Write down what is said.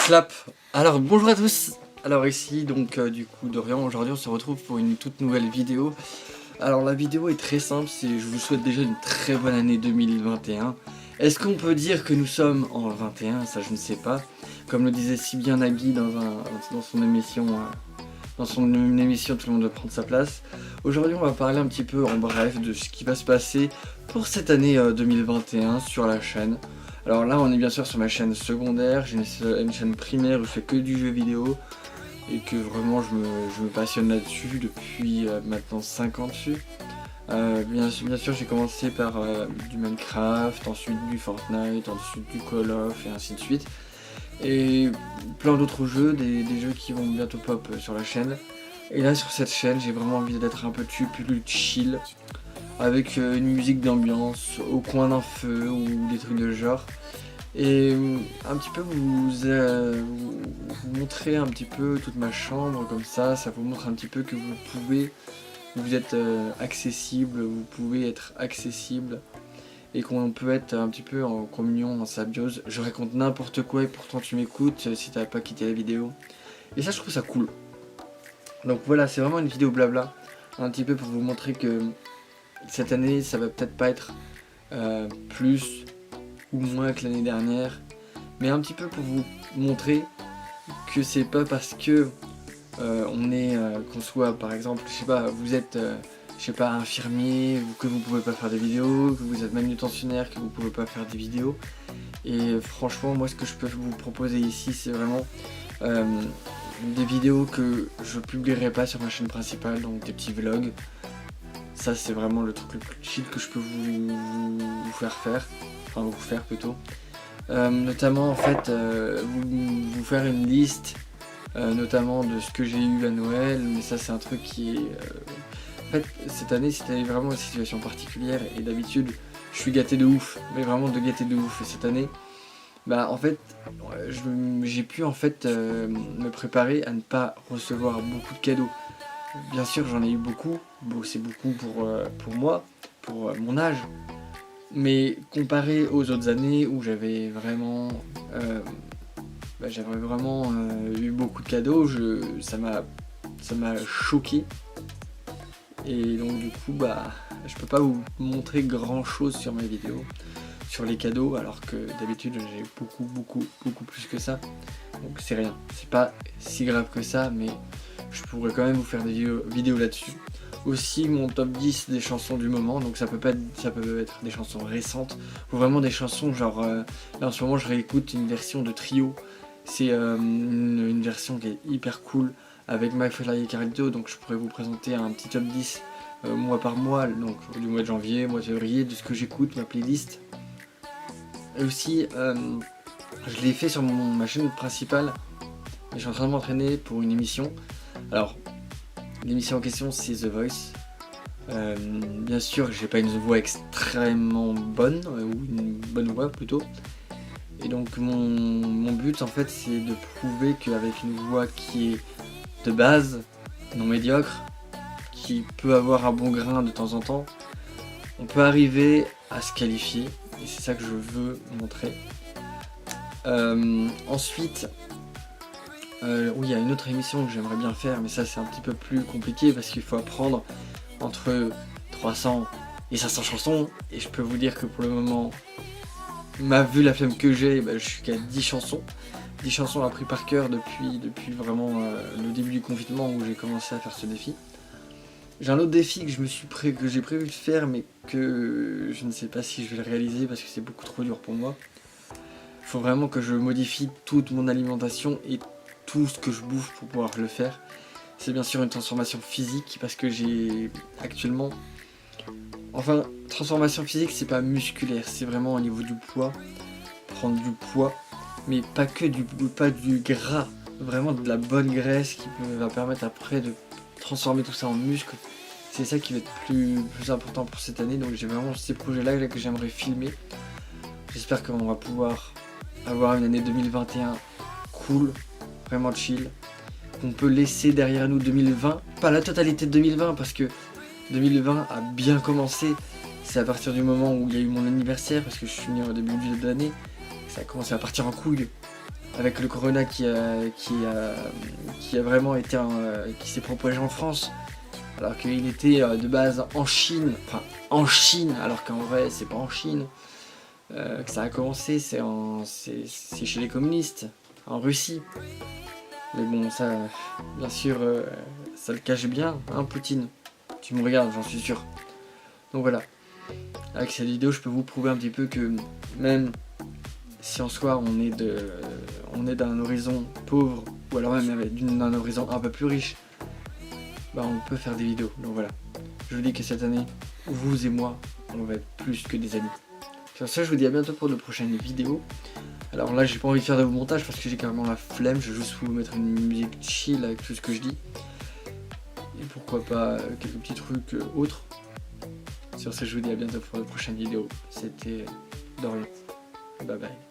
Clap. Alors bonjour à tous. Alors ici donc du coup Dorian, aujourd'hui on se retrouve pour une toute nouvelle vidéo. Alors la vidéo est très simple, je vous souhaite déjà une très bonne année 2021. Est-ce qu'on peut dire que nous sommes en 21? Ça je ne sais pas. Comme le disait si bien Nagui dans son émission, Tout le monde doit prendre sa place. Aujourd'hui on va parler un petit peu en bref de ce qui va se passer pour cette année 2021 sur la chaîne. Alors là on est bien sûr sur ma chaîne secondaire, j'ai une chaîne primaire où je fais que du jeu vidéo et que vraiment je me passionne là-dessus depuis maintenant 5 ans dessus. Bien sûr j'ai commencé par du Minecraft, ensuite du Fortnite, ensuite du Call of et ainsi de suite. Et plein d'autres jeux, des jeux qui vont bientôt pop sur la chaîne. Et là sur cette chaîne j'ai vraiment envie d'être un peu plus chill, avec une musique d'ambiance au coin d'un feu ou des trucs de genre. Et un petit peu vous montrer un petit peu toute ma chambre comme ça vous montre un petit peu que vous êtes accessible, vous pouvez être accessible et qu'on peut être un petit peu en communion, en symbiose. Je raconte n'importe quoi et pourtant tu m'écoutes si t'as pas quitté la vidéo. Et ça je trouve ça cool. Donc voilà, c'est vraiment une vidéo blabla, un petit peu pour vous montrer que cette année ça va peut-être pas être plus ou moins que l'année dernière, mais un petit peu pour vous montrer que c'est pas parce que qu'on soit par exemple, je sais pas, vous êtes je sais pas, infirmier, que vous pouvez pas faire des vidéos, que vous êtes manutentionnaire, que vous pouvez pas faire des vidéos. Et franchement moi ce que je peux vous proposer ici c'est vraiment des vidéos que je publierai pas sur ma chaîne principale, donc des petits vlogs. Ça c'est vraiment le truc le plus chill que je peux vous faire plutôt. Notamment en fait vous faire une liste notamment de ce que j'ai eu à Noël, mais ça c'est un truc qui est en fait cette année c'était vraiment une situation particulière et d'habitude je suis gâté de ouf, mais vraiment de gâté de ouf, et cette année bah en fait j'ai pu en fait me préparer à ne pas recevoir beaucoup de cadeaux. Bien sûr j'en ai eu beaucoup, c'est beaucoup pour moi, pour mon âge, mais comparé aux autres années où j'avais vraiment eu beaucoup de cadeaux, ça m'a choqué. Et donc du coup je peux pas vous montrer grand chose sur mes vidéos sur les cadeaux, alors que d'habitude j'ai beaucoup plus que ça. Donc c'est rien, c'est pas si grave que ça, mais je pourrais quand même vous faire des vidéos là-dessus. Aussi mon top 10 des chansons du moment, donc ça peut être des chansons récentes ou vraiment des chansons genre là en ce moment je réécoute une version de Trio. C'est une version qui est hyper cool avec McFly et Carlito, donc je pourrais vous présenter un petit top 10 mois par mois, donc du mois de janvier, mois de février, de ce que j'écoute, ma playlist. Et aussi je l'ai fait sur ma chaîne principale et je suis en train de m'entraîner pour une émission. Alors l'émission en question c'est The Voice. Bien sûr j'ai pas une voix extrêmement bonne, ou une bonne voix plutôt. Et donc mon but en fait c'est de prouver qu'avec une voix qui est de base, non médiocre, qui peut avoir un bon grain de temps en temps, on peut arriver à se qualifier, et c'est ça que je veux montrer. Ensuite, oui, il y a une autre émission que j'aimerais bien faire, mais ça c'est un petit peu plus compliqué parce qu'il faut apprendre entre 300 et 500 chansons, et je peux vous dire que pour le moment, vu la flemme que j'ai, je suis qu'à 10 chansons. 10 chansons appris par cœur depuis vraiment le début du confinement où j'ai commencé à faire ce défi. J'ai un autre défi que j'ai prévu de faire, mais que je ne sais pas si je vais le réaliser parce que c'est beaucoup trop dur pour moi. Il faut vraiment que je modifie toute mon alimentation et tout ce que je bouffe pour pouvoir le faire. C'est bien sûr une transformation physique parce que j'ai actuellement... Enfin, transformation physique c'est pas musculaire, c'est vraiment au niveau du poids. Prendre du poids, mais pas du gras, vraiment de la bonne graisse qui va permettre après de transformer tout ça en muscle. C'est ça qui va être plus important pour cette année, donc j'ai vraiment ces projets là que j'aimerais filmer. J'espère qu'on va pouvoir avoir une année 2021 cool, vraiment chill, qu'on peut laisser derrière nous 2020, pas la totalité de 2020 parce que 2020 a bien commencé, c'est à partir du moment où il y a eu mon anniversaire, parce que je suis né au début de l'année, ça a commencé à partir en couille avec le corona qui a vraiment été qui s'est propagé en France, alors qu'il était de base en Chine, enfin en Chine, alors qu'en vrai c'est pas en Chine que ça a commencé, c'est chez les communistes, en Russie. Mais bon, ça, bien sûr, ça le cache bien, hein, Poutine. Tu me regardes, j'en suis sûr. Donc voilà, avec cette vidéo, je peux vous prouver un petit peu que même si en soi on est d'un horizon pauvre, ou alors même d'un horizon un peu plus riche, bah on peut faire des vidéos. Donc voilà, je vous dis que cette année, vous et moi, on va être plus que des amis. Sur ce, je vous dis à bientôt pour de prochaines vidéos. Alors là, j'ai pas envie de faire de montage parce que j'ai carrément la flemme, je vais juste vous mettre une musique chill avec tout ce que je dis. Et pourquoi pas quelques petits trucs autres. Sur ce, je vous dis à bientôt pour de prochaines vidéos. C'était Dorian. Bye bye.